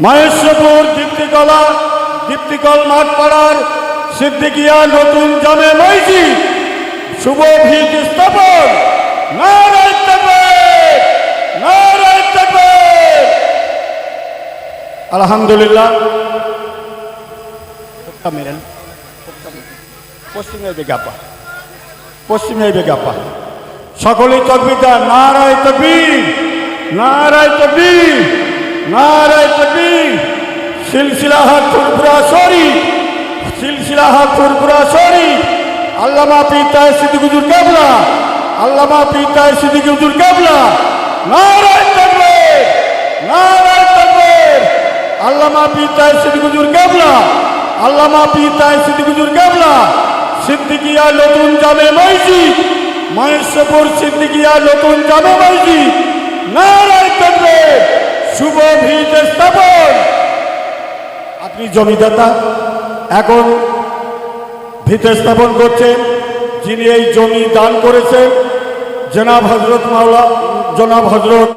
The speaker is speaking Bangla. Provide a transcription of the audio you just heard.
মহেশপুর দীপ্তিকল মাঠপাড়ার সিদ্দিকিয়া নতুন জামে মসজিদ শুভ ভিত স্থাপন। নারায়ে তাকবীর, নারায়ে তাকবীর। আলহামদুলিল্লাহ। পশ্চিমে বেগাপা সকলেই তাকবীর দেন। নারায়ে তাকবীর, নারায়ে তাকবীর, নারায়ে তাকবীর। সিলসিলাহাত ফুরফুরা শরীফ, সিলসিলাহাত ফুরফুরা শরীফ। আল্লামা পিতায় সিদ্দিক হুজুর কেবলা, আল্লামা পিতায় সিদ্দিক হুজুর কেবলা। নারায়ে তাকবীর, নারায়ে তাকবীর। আল্লামা পিতায় সিদ্দিক হুজুর কেবলা, আল্লামা পিতায় সিদ্দিক হুজুর কেবলা। সিদ্দিকিয়া নতুন জামে মসজিদ, মহেশপুর সিদ্দিকিয়া নতুন জামে মসজিদ। নারায়ে তাকবীর, শুভ ভিত স্থাপন। আপনি জমিদাতা, এখন ভিত স্থাপন করছেন যিনি এই জমি দান করেছেন, জনাব হযরত